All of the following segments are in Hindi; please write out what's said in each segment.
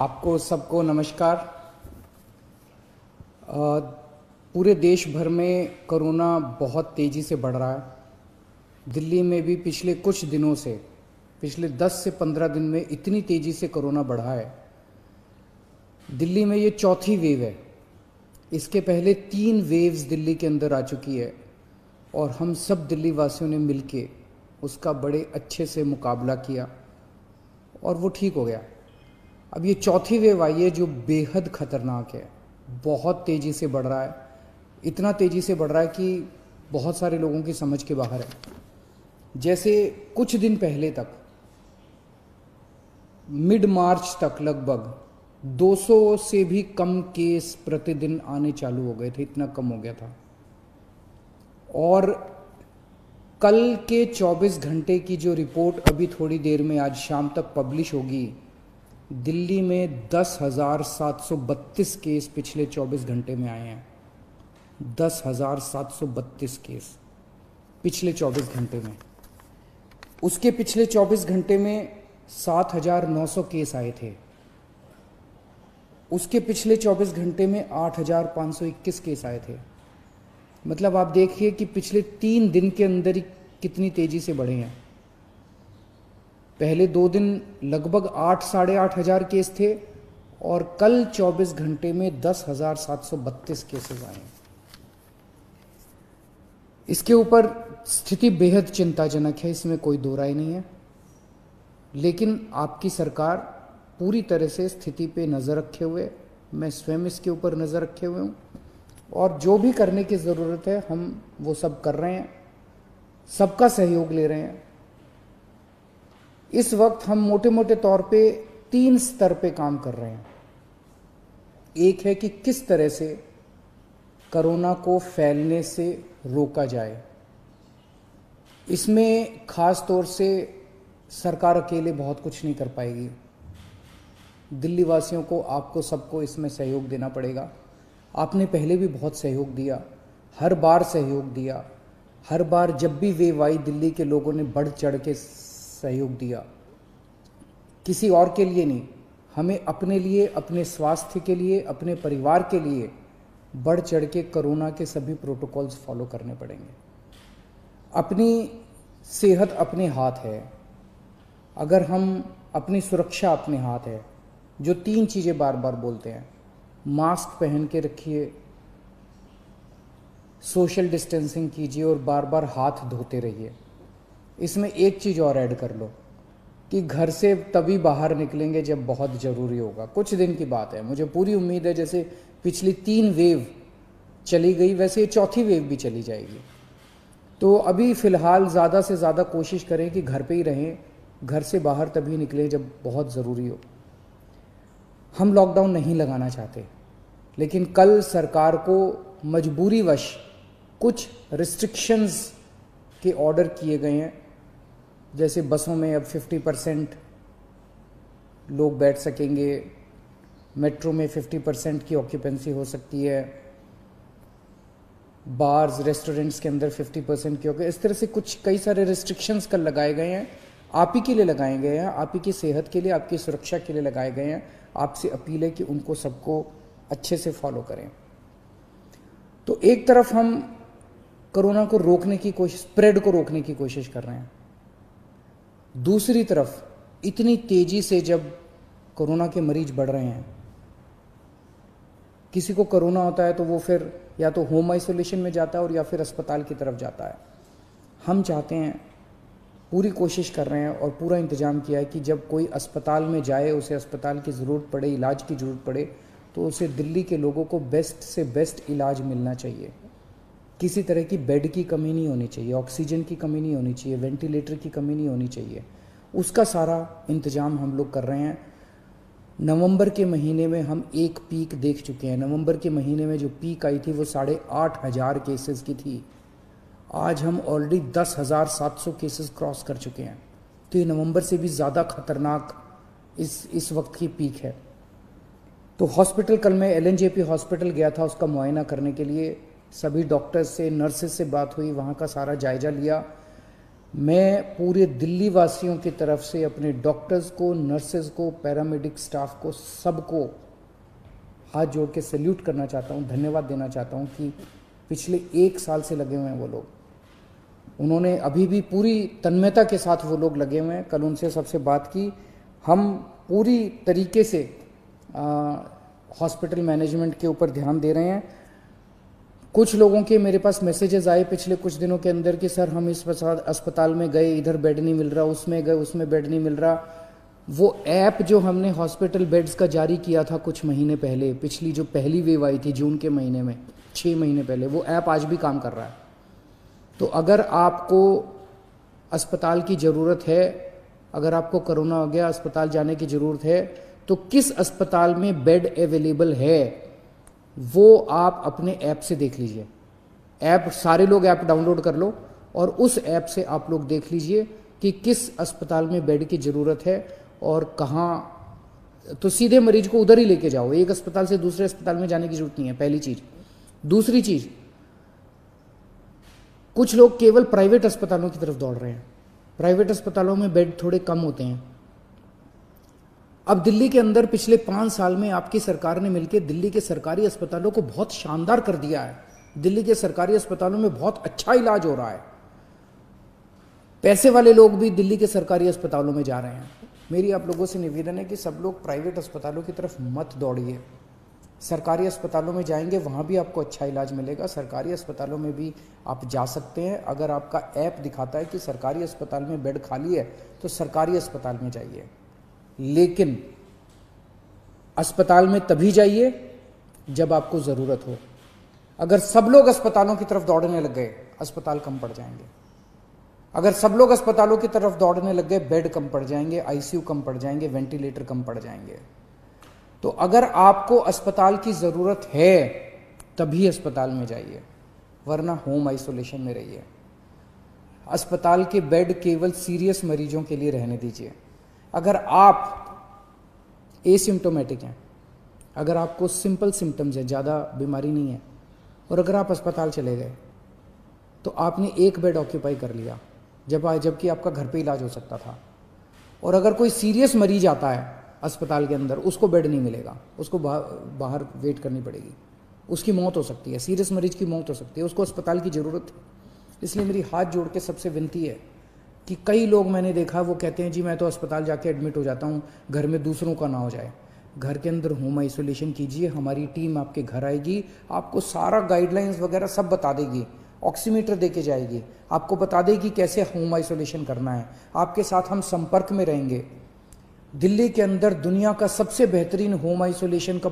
आपको सबको नमस्कार। पूरे देश भर में कोरोना बहुत तेज़ी से बढ़ रहा है। दिल्ली में भी पिछले कुछ दिनों से, पिछले 10 से 15 दिन में इतनी तेज़ी से कोरोना बढ़ा है। दिल्ली में ये चौथी वेव है। इसके पहले 3 वेव्स दिल्ली के अंदर आ चुकी है और हम सब दिल्ली वासियों ने मिलके उसका बड़े अच्छे से मुकाबला किया और वो ठीक हो गया। अब ये चौथी वेव आई है जो बेहद ख़तरनाक है, बहुत तेज़ी से बढ़ रहा है। इतना तेज़ी से बढ़ रहा है कि बहुत सारे लोगों की समझ के बाहर है। जैसे कुछ दिन पहले तक, मिड मार्च तक लगभग 200 से भी कम केस प्रतिदिन आने चालू हो गए थे, इतना कम हो गया था। और कल के 24 घंटे की जो रिपोर्ट अभी थोड़ी देर में आज शाम तक पब्लिश होगी, दिल्ली में 10,732 केस पिछले 24 घंटे में आए हैं। 10,732 केस पिछले 24 घंटे में। उसके पिछले 24 घंटे में 7,900 केस आए थे। उसके पिछले 24 घंटे में 8,521 केस आए थे। मतलब आप देखिए कि पिछले 3 दिन के अंदर ही कितनी तेजी से बढ़े हैं। पहले 2 दिन लगभग 8 साढ़े 8 हज़ार केस थे और कल 24 घंटे में 10,732 केसेस आए। इसके ऊपर स्थिति बेहद चिंताजनक है, इसमें कोई दो राय नहीं है। लेकिन आपकी सरकार पूरी तरह से स्थिति पे नज़र रखे हुए, मैं स्वयं इसके ऊपर नज़र रखे हुए हूँ और जो भी करने की ज़रूरत है हम वो सब कर रहे हैं, सबका सहयोग ले रहे हैं। इस वक्त हम मोटे मोटे तौर पे 3 स्तर पे काम कर रहे हैं। एक है कि किस तरह से कोरोना को फैलने से रोका जाए। इसमें खास तौर से सरकार अकेले बहुत कुछ नहीं कर पाएगी। दिल्ली वासियों को, आपको सबको इसमें सहयोग देना पड़ेगा। आपने पहले भी बहुत सहयोग दिया, हर बार सहयोग दिया। हर बार जब भी वेव आई, दिल्ली के लोगों ने बढ़ चढ़ के सहयोग दिया, किसी और के लिए नहीं, हमें अपने लिए, अपने स्वास्थ्य के लिए, अपने परिवार के लिए बढ़ चढ़ के कोरोना के सभी प्रोटोकॉल्स फॉलो करने पड़ेंगे। अपनी सेहत अपने हाथ है। अगर हम, अपनी सुरक्षा अपने हाथ है। जो 3 चीज़ें बार बार बोलते हैं, मास्क पहन के रखिए, सोशल डिस्टेंसिंग कीजिए और बार बार हाथ धोते रहिए। इसमें एक चीज़ और ऐड कर लो कि घर से तभी बाहर निकलेंगे जब बहुत ज़रूरी होगा। कुछ दिन की बात है, मुझे पूरी उम्मीद है जैसे पिछली 3 वेव चली गई वैसे ये चौथी वेव भी चली जाएगी। तो अभी फ़िलहाल ज़्यादा से ज़्यादा कोशिश करें कि घर पे ही रहें, घर से बाहर तभी निकलें जब बहुत ज़रूरी हो। हम लॉकडाउन नहीं लगाना चाहते, लेकिन कल सरकार को मजबूरीवश कुछ रिस्ट्रिक्शंस के ऑर्डर किए गए हैं। जैसे बसों में अब 50% लोग बैठ सकेंगे, मेट्रो में 50% की ऑक्यूपेंसी हो सकती है, बार्स रेस्टोरेंट्स के अंदर 50% की ऑक्यूपेंसी, इस तरह से कुछ कई सारे रिस्ट्रिक्शंस कल लगाए गए हैं। आप ही के लिए लगाए गए हैं, आप ही की सेहत के लिए, आपकी सुरक्षा के लिए लगाए गए हैं। आपसे अपील है कि उनको सबको अच्छे से फॉलो करें। तो एक तरफ हम कोरोना को रोकने की कोशिश, स्प्रेड को रोकने की कोशिश कर रहे हैं। दूसरी तरफ इतनी तेजी से जब कोरोना के मरीज बढ़ रहे हैं, किसी को कोरोना होता है तो वो फिर या तो होम आइसोलेशन में जाता है और या फिर अस्पताल की तरफ जाता है। हम चाहते हैं, पूरी कोशिश कर रहे हैं और पूरा इंतजाम किया है कि जब कोई अस्पताल में जाए, उसे अस्पताल की ज़रूरत पड़े, इलाज की ज़रूरत पड़े, तो उसे दिल्ली के लोगों को बेस्ट से बेस्ट इलाज मिलना चाहिए। किसी तरह की बेड की कमी नहीं होनी चाहिए, ऑक्सीजन की कमी नहीं होनी चाहिए, वेंटिलेटर की कमी नहीं होनी चाहिए। उसका सारा इंतजाम हम लोग कर रहे हैं। नवंबर के महीने में हम एक पीक देख चुके हैं। नवंबर के महीने में जो पीक आई थी वो 8,500 केसेस की थी। आज हम ऑलरेडी 10,700 केसेस क्रॉस कर चुके हैं। तो ये नवंबर से भी ज़्यादा खतरनाक इस वक्त की पीक है। तो हॉस्पिटल, कल मैं LNJP हॉस्पिटल गया था उसका मुआयना करने के लिए। सभी डॉक्टर्स से, नर्सेस से बात हुई, वहाँ का सारा जायजा लिया। मैं पूरे दिल्ली वासियों की तरफ से अपने डॉक्टर्स को, नर्सेज को, पैरामेडिक स्टाफ को, सबको हाथ जोड़ के सैल्यूट करना चाहता हूँ, धन्यवाद देना चाहता हूँ कि पिछले 1 साल से लगे हुए हैं वो लोग। उन्होंने अभी भी पूरी तन्मयता के साथ वो लोग लगे हुए हैं। कल उनसे सबसे बात की। हम पूरी तरीके से हॉस्पिटल मैनेजमेंट के ऊपर ध्यान दे रहे हैं। कुछ लोगों के मेरे पास मैसेजेस आए पिछले कुछ दिनों के अंदर कि सर हम इस अस्पताल में गए, इधर बेड नहीं मिल रहा, उसमें गए, उसमें बेड नहीं मिल रहा। वो ऐप जो हमने हॉस्पिटल बेड्स का जारी किया था कुछ महीने पहले, पिछली जो पहली वेव आई थी जून के महीने में, 6 महीने पहले, वो ऐप आज भी काम कर रहा है। तो अगर आपको अस्पताल की ज़रूरत है, अगर आपको कोरोना हो गया, अस्पताल जाने की ज़रूरत है, तो किस अस्पताल में बेड अवेलेबल है वो आप अपने ऐप से देख लीजिए। ऐप, सारे लोग ऐप डाउनलोड कर लो और उस ऐप से आप लोग देख लीजिए कि किस अस्पताल में बेड की ज़रूरत है और कहाँ। तो सीधे मरीज को उधर ही लेके जाओ, एक अस्पताल से दूसरे अस्पताल में जाने की जरूरत नहीं है, पहली चीज़। दूसरी चीज़, कुछ लोग केवल प्राइवेट अस्पतालों की तरफ दौड़ रहे हैं। प्राइवेट अस्पतालों में बेड थोड़े कम होते हैं। अब दिल्ली के अंदर पिछले 5 साल में आपकी सरकार ने मिलकर दिल्ली के सरकारी अस्पतालों को बहुत शानदार कर दिया है। दिल्ली के सरकारी अस्पतालों में बहुत अच्छा इलाज हो रहा है। पैसे वाले लोग भी दिल्ली के सरकारी अस्पतालों में जा रहे हैं। मेरी आप लोगों से निवेदन है कि सब लोग प्राइवेट अस्पतालों की तरफ मत दौड़िए। सरकारी अस्पतालों में जाएंगे, वहाँ भी आपको अच्छा इलाज मिलेगा। सरकारी अस्पतालों में भी आप जा सकते हैं। अगर आपका ऐप दिखाता है कि सरकारी अस्पताल में बेड खाली है तो सरकारी अस्पताल में जाइए, लेकिन अस्पताल में तभी जाइए जब आपको ज़रूरत हो। अगर सब लोग अस्पतालों की तरफ दौड़ने लग गए, अस्पताल कम पड़ जाएंगे। अगर सब लोग अस्पतालों की तरफ दौड़ने लग गए, बेड कम पड़ जाएंगे, आईसीयू कम पड़ जाएंगे, वेंटिलेटर कम पड़ जाएंगे। तो अगर आपको अस्पताल की ज़रूरत है तभी अस्पताल में जाइए, वरना होम आइसोलेशन में रहिए। अस्पताल के बेड केवल सीरियस मरीजों के लिए रहने दीजिए। अगर आप एसिम्टोमेटिक हैं, अगर आपको सिंपल सिम्टम्स हैं, ज़्यादा बीमारी नहीं है, और अगर आप अस्पताल चले गए तो आपने एक बेड ऑक्यूपाई कर लिया जबकि आपका घर पे इलाज हो सकता था। और अगर कोई सीरियस मरीज आता है अस्पताल के अंदर, उसको बेड नहीं मिलेगा, उसको बाहर वेट करनी पड़ेगी, उसकी मौत हो सकती है, सीरियस मरीज की मौत हो सकती है, उसको अस्पताल की ज़रूरत है। इसलिए मेरी हाथ जोड़ के सबसे विनती है कि कई लोग मैंने देखा वो कहते हैं जी मैं तो अस्पताल जाके एडमिट हो जाता हूँ, घर में दूसरों का ना हो जाए। घर के अंदर होम आइसोलेशन कीजिए, हमारी टीम आपके घर आएगी, आपको सारा गाइडलाइंस वगैरह सब बता देगी, ऑक्सीमीटर दे के जाएगी, आपको बता देगी कैसे होम आइसोलेशन करना है, आपके साथ हम संपर्क में रहेंगे। दिल्ली के अंदर दुनिया का सबसे बेहतरीन होम आइसोलेशन का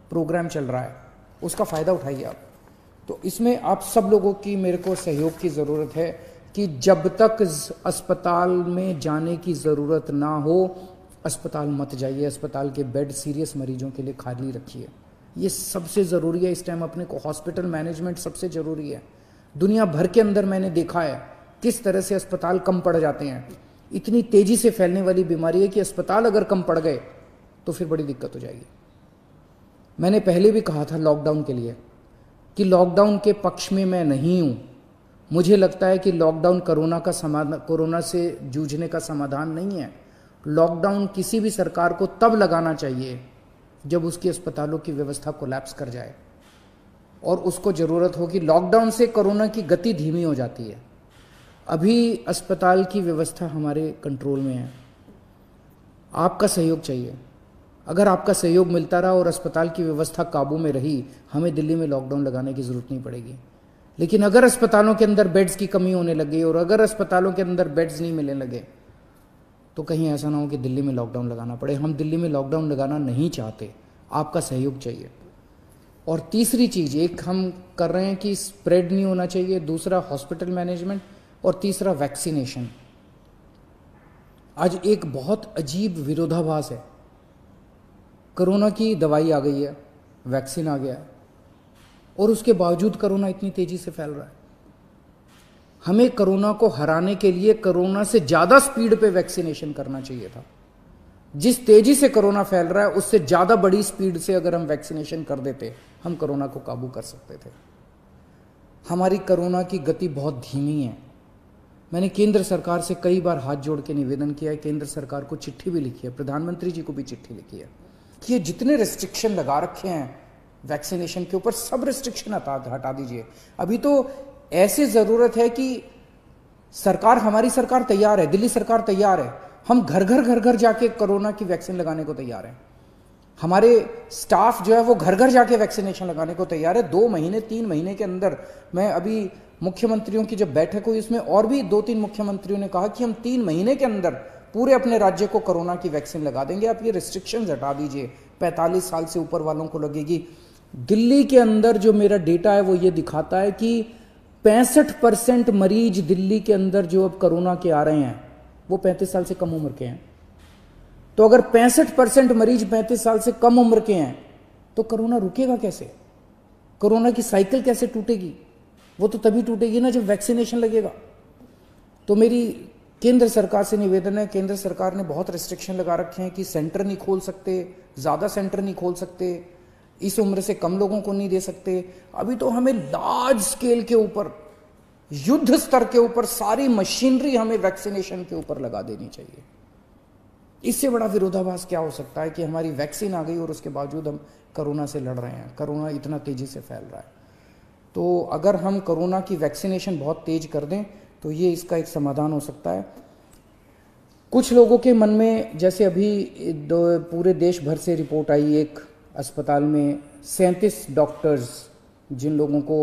प्रोग्राम चल रहा है, उसका फ़ायदा उठाइए आप। तो इसमें आप सब लोगों की मेरे को सहयोग की ज़रूरत है कि जब तक अस्पताल में जाने की ज़रूरत ना हो, अस्पताल मत जाइए। अस्पताल के बेड सीरियस मरीजों के लिए खाली रखिए, ये सबसे ज़रूरी है इस टाइम। अपने को हॉस्पिटल मैनेजमेंट सबसे ज़रूरी है। दुनिया भर के अंदर मैंने देखा है किस तरह से अस्पताल कम पड़ जाते हैं। इतनी तेज़ी से फैलने वाली बीमारी है कि अस्पताल अगर कम पड़ गए तो फिर बड़ी दिक्कत हो जाएगी। मैंने पहले भी कहा था लॉकडाउन के लिए कि लॉकडाउन के पक्ष में मैं नहीं हूँ। मुझे लगता है कि लॉकडाउन कोरोना से जूझने का समाधान नहीं है। लॉकडाउन किसी भी सरकार को तब लगाना चाहिए जब उसकी अस्पतालों की व्यवस्था कोलैप्स कर जाए और उसको ज़रूरत हो कि लॉकडाउन से कोरोना की गति धीमी हो जाती है। अभी अस्पताल की व्यवस्था हमारे कंट्रोल में है, आपका सहयोग चाहिए। अगर आपका सहयोग मिलता रहा और अस्पताल की व्यवस्था काबू में रही, हमें दिल्ली में लॉकडाउन लगाने की ज़रूरत नहीं पड़ेगी। लेकिन अगर अस्पतालों के अंदर बेड्स की कमी होने लगी और अगर अस्पतालों के अंदर बेड्स नहीं मिलने लगे तो कहीं ऐसा ना हो कि दिल्ली में लॉकडाउन लगाना पड़े। हम दिल्ली में लॉकडाउन लगाना नहीं चाहते, आपका सहयोग चाहिए। और तीसरी चीज़, एक हम कर रहे हैं कि स्प्रेड नहीं होना चाहिए, दूसरा हॉस्पिटल मैनेजमेंट, और तीसरा वैक्सीनेशन। आज एक बहुत अजीब विरोधाभास है। कोरोना की दवाई आ गई है, वैक्सीन आ गया है, और उसके बावजूद कोरोना इतनी तेजी से फैल रहा है। हमें कोरोना को हराने के लिए कोरोना से ज़्यादा स्पीड पे वैक्सीनेशन करना चाहिए था। जिस तेजी से कोरोना फैल रहा है उससे ज़्यादा बड़ी स्पीड से अगर हम वैक्सीनेशन कर देते, हम कोरोना को काबू कर सकते थे। हमारी कोरोना की गति बहुत धीमी है। मैंने केंद्र सरकार से कई बार हाथ जोड़ के निवेदन किया है, केंद्र सरकार को चिट्ठी भी लिखी है, प्रधानमंत्री जी को भी चिट्ठी लिखी है कि ये जितने रिस्ट्रिक्शन लगा रखे हैं वैक्सीनेशन के ऊपर, सब रिस्ट्रिक्शन हटा दीजिए। अभी तो ऐसी ज़रूरत है कि सरकार, हमारी सरकार तैयार है, दिल्ली सरकार तैयार है, हम घर घर जाके कोरोना की वैक्सीन लगाने को तैयार हैं। हमारे स्टाफ जो है वो घर घर जाके वैक्सीनेशन लगाने को तैयार है। 2 महीने 3 महीने के अंदर, मैं अभी मुख्यमंत्रियों की जब बैठक हुई उसमें और भी 2-3 मुख्यमंत्रियों ने कहा कि हम 3 महीने के अंदर पूरे अपने राज्य को कोरोना की वैक्सीन लगा देंगे। आप ये रिस्ट्रिक्शंस हटा दीजिए, 45 साल से ऊपर वालों को लगेगी। दिल्ली के अंदर जो मेरा डेटा है वो ये दिखाता है कि 65% मरीज दिल्ली के अंदर जो अब कोरोना के आ रहे हैं वो 35 साल से कम उम्र के हैं। तो अगर 65% मरीज 35 साल से कम उम्र के हैं तो कोरोना रुकेगा कैसे? कोरोना की साइकिल कैसे टूटेगी? वो तो तभी टूटेगी ना जब वैक्सीनेशन लगेगा। तो मेरी केंद्र सरकार से निवेदन है, केंद्र सरकार ने बहुत रिस्ट्रिक्शन लगा रखे हैं कि सेंटर नहीं खोल सकते, ज़्यादा सेंटर नहीं खोल सकते, इस उम्र से कम लोगों को नहीं दे सकते। अभी तो हमें लार्ज स्केल के ऊपर, युद्ध स्तर के ऊपर सारी मशीनरी हमें वैक्सीनेशन के ऊपर लगा देनी चाहिए। इससे बड़ा विरोधाभास क्या हो सकता है कि हमारी वैक्सीन आ गई और उसके बावजूद हम कोरोना से लड़ रहे हैं, कोरोना इतना तेजी से फैल रहा है। तो अगर हम कोरोना की वैक्सीनेशन बहुत तेज कर दें तो ये इसका एक समाधान हो सकता है। कुछ लोगों के मन में, जैसे अभी पूरे देश भर से रिपोर्ट आई, एक अस्पताल में 37 डॉक्टर्स जिन लोगों को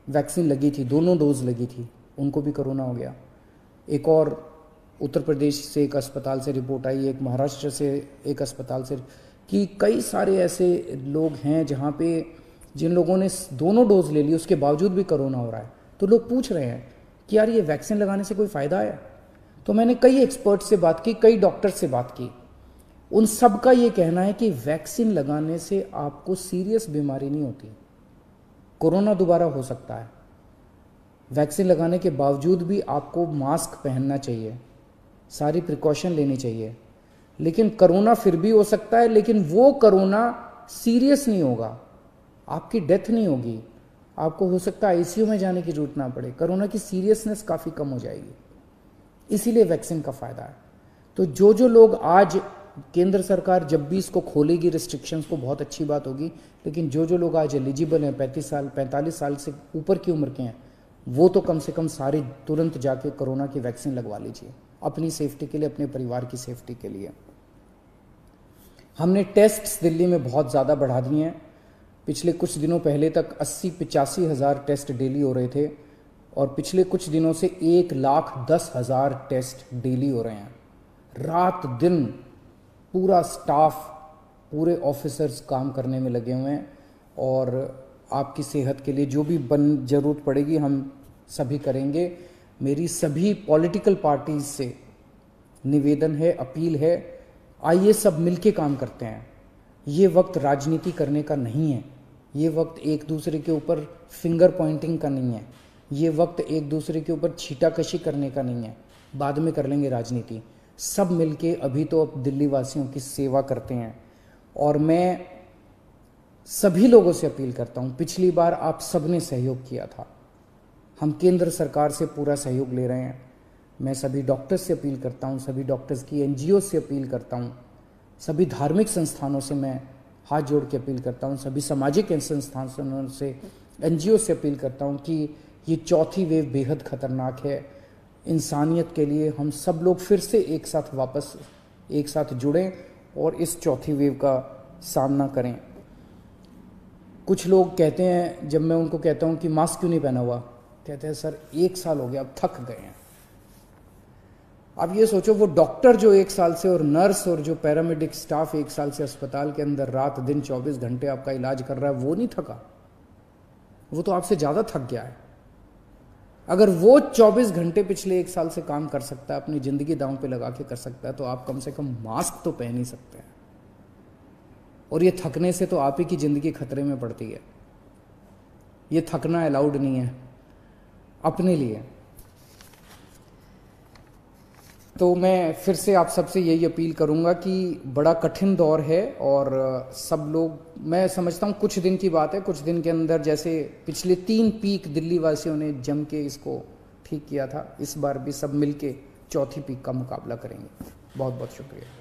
वैक्सीन लगी थी, दोनों डोज लगी थी, उनको भी कोरोना हो गया। एक और उत्तर प्रदेश से एक अस्पताल से रिपोर्ट आई, एक महाराष्ट्र से एक अस्पताल से, कि कई सारे ऐसे लोग हैं जहाँ पे जिन लोगों ने दोनों डोज ले ली उसके बावजूद भी कोरोना हो रहा है। तो लोग पूछ रहे हैं कि यार ये वैक्सीन लगाने से कोई फ़ायदा है? तो मैंने कई एक्सपर्ट से बात की, कई डॉक्टर से बात की, उन सब का ये कहना है कि वैक्सीन लगाने से आपको सीरियस बीमारी नहीं होती। कोरोना दोबारा हो सकता है, वैक्सीन लगाने के बावजूद भी आपको मास्क पहनना चाहिए, सारी प्रिकॉशन लेनी चाहिए, लेकिन कोरोना फिर भी हो सकता है, लेकिन वो कोरोना सीरियस नहीं होगा, आपकी डेथ नहीं होगी, आपको हो सकता है आईसीयू में जाने की जरूरत ना पड़े, कोरोना की सीरियसनेस काफ़ी कम हो जाएगी। इसीलिए वैक्सीन का फ़ायदा है। तो जो लोग आज, केंद्र सरकार जब भी इसको खोलेगी रिस्ट्रिक्शंस को, बहुत अच्छी बात होगी, लेकिन जो लोग आज एलिजिबल हैं, 45 साल से ऊपर की उम्र के हैं, वो तो कम से कम सारे तुरंत जाके कोरोना की वैक्सीन लगवा लीजिए, अपनी सेफ्टी के लिए, अपने परिवार की सेफ्टी के लिए। हमने टेस्ट्स दिल्ली में बहुत ज़्यादा बढ़ा दिए हैं। पिछले कुछ दिनों पहले तक 80-85 हज़ार टेस्ट डेली हो रहे थे और पिछले कुछ दिनों से 1,10,000 टेस्ट डेली हो रहे हैं। रात दिन पूरा स्टाफ, पूरे ऑफिसर्स काम करने में लगे हुए हैं और आपकी सेहत के लिए जो भी ज़रूरत पड़ेगी हम सभी करेंगे। मेरी सभी पॉलिटिकल पार्टीज से निवेदन है, अपील है, आइए सब मिलके काम करते हैं। ये वक्त राजनीति करने का नहीं है, ये वक्त एक दूसरे के ऊपर फिंगर पॉइंटिंग का नहीं है, ये वक्त एक दूसरे के ऊपर छीटाकशी करने का नहीं है, बाद में कर लेंगे राजनीति। सब मिलके अभी तो अब दिल्ली वासियों की सेवा करते हैं और मैं सभी लोगों से अपील करता हूँ, पिछली बार आप सबने सहयोग किया था, हम केंद्र सरकार से पूरा सहयोग ले रहे हैं। मैं सभी डॉक्टर्स से अपील करता हूँ, सभी डॉक्टर्स की एनजीओ से अपील करता हूँ, सभी धार्मिक संस्थानों से मैं हाथ जोड़ के अपील करता हूँ, सभी सामाजिक संस्थानों से, एनजीओ से अपील करता हूँ कि ये चौथी वेव बेहद खतरनाक है इंसानियत के लिए। हम सब लोग फिर से एक साथ वापस एक साथ जुड़ें और इस चौथी वेव का सामना करें। कुछ लोग कहते हैं, जब मैं उनको कहता हूँ कि मास्क क्यों नहीं पहना हुआ, कहते हैं सर 1 साल हो गया, अब थक गए हैं। अब ये सोचो, वो डॉक्टर जो 1 साल से और नर्स और जो पैरामेडिक स्टाफ 1 साल से अस्पताल के अंदर रात दिन 24 घंटे आपका इलाज कर रहा है, वो नहीं थका, वो तो आपसे ज़्यादा थक गया है। अगर वो 24 घंटे पिछले 1 साल से काम कर सकता है, अपनी ज़िंदगी दांव पे लगा के कर सकता है, तो आप कम से कम मास्क तो पहन ही सकते हैं। और ये थकने से तो आप ही की ज़िंदगी खतरे में पड़ती है। ये थकना अलाउड नहीं है अपने लिए। तो मैं फिर से आप सबसे यही अपील करूंगा कि बड़ा कठिन दौर है और सब लोग, मैं समझता हूँ कुछ दिन की बात है, कुछ दिन के अंदर जैसे पिछले 3 पीक दिल्ली वासियों ने जम के इसको ठीक किया था, इस बार भी सब मिलके चौथी पीक का मुकाबला करेंगे। बहुत बहुत शुक्रिया।